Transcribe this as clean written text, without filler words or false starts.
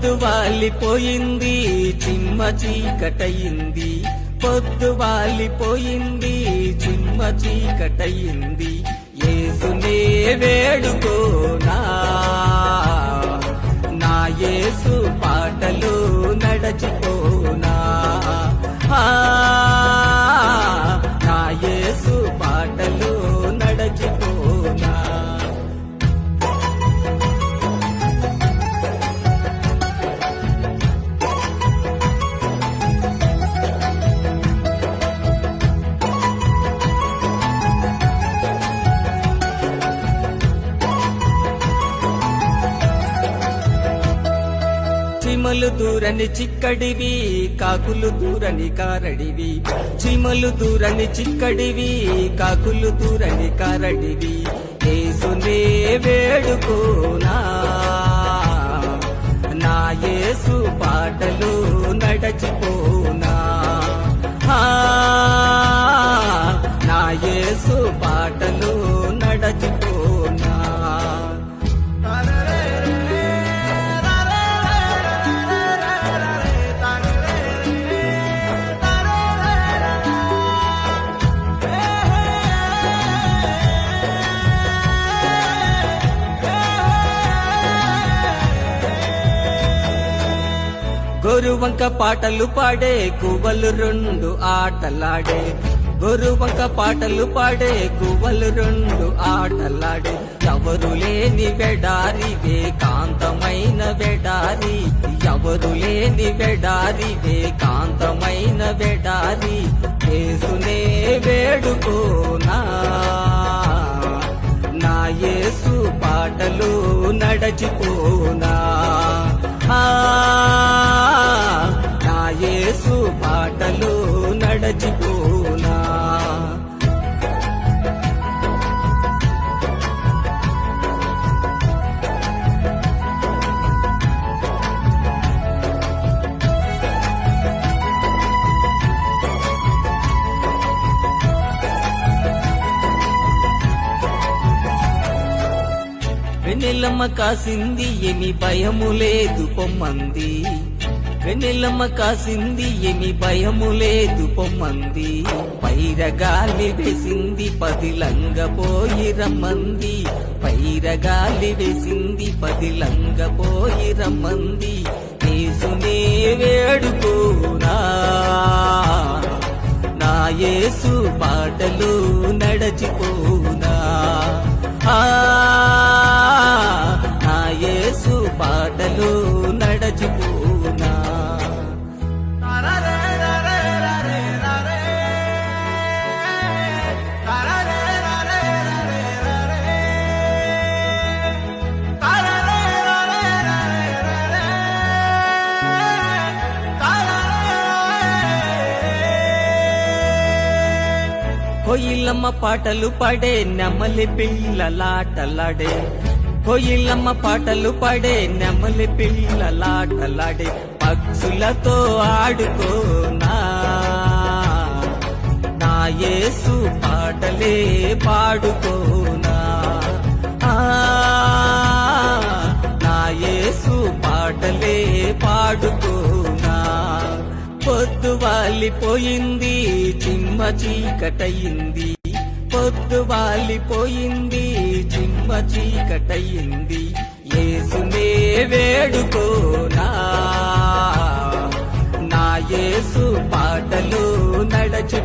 పొద్దు వాలిపోయింది చిమ్మ చీకటయింది, పొద్దు వాలిపోయింది చిమ్మ చీకటయింది. యేసునే వేడుకోనా, నా యేసు పాటలు నడచిపోనా, నా యేసు పాటలు నడచిపోనా. చీమలు దూరని చిక్కడివి, కాకులు దూరని కారడివి, చీమలు దూరని చిక్కడివి, కాకులు దూరని కారడివి. యేసునే వేడుకోనా, నా యేసు పాటలు నడచిపోనా, నా యేసు పాటలు నడచిపోనా. గోరువంక పాటలు పాడే గువ్వలు రెండు ఆటలాడే, గోరువంక పాటలు పాడే గువ్వలు రెండు ఆటలాడే. ఎవరు లేని వెడారి కాంతమైన వెడారి, ఎవరు లేని వెడారి కాంతమైన వెడారి. యేసునే వేడుకోనా, నా యేసు పాటలు నడచిపోనా, నా యేసు పాటలు నడచిపోనా. వెన్నెలమ్మ కాసింది ఏమి భయము లేదు పొమ్మంది, వెన్నెలమ్మ కాసింది ఏమి భయము లేదు పొమ్మంది. పైరగాలి వేసింది పదిలంగపోయి రమ్మంది, పైరగాలి వేసింది పదిలంగపోయి రమ్మంది. యేసునే వేడుకోనా, నా యేసు పాటలు నడచిపోనా, నా యేసు పాటలు నడచిపోనా. కోయిలమ్మ పాటలు పాడే నెమలి పిల్లలాటలాడే, కోయిలమ్మ పాటలు పాడే నెమలి పిల్లలాటలాడే. పక్షులతో ఆడుకోనా, నా యేసు పాటలే పాడుకోనా, నా యేసు పాటలే పాడుకోనా. పొద్దు వాలిపోయింది చిమ్మ చీకటయింది, పొద్దు వాలిపోయింది చిమ్మ చీకటయింది. యేసునే వేడుకోనా, నా యేసు పాటలు నడచి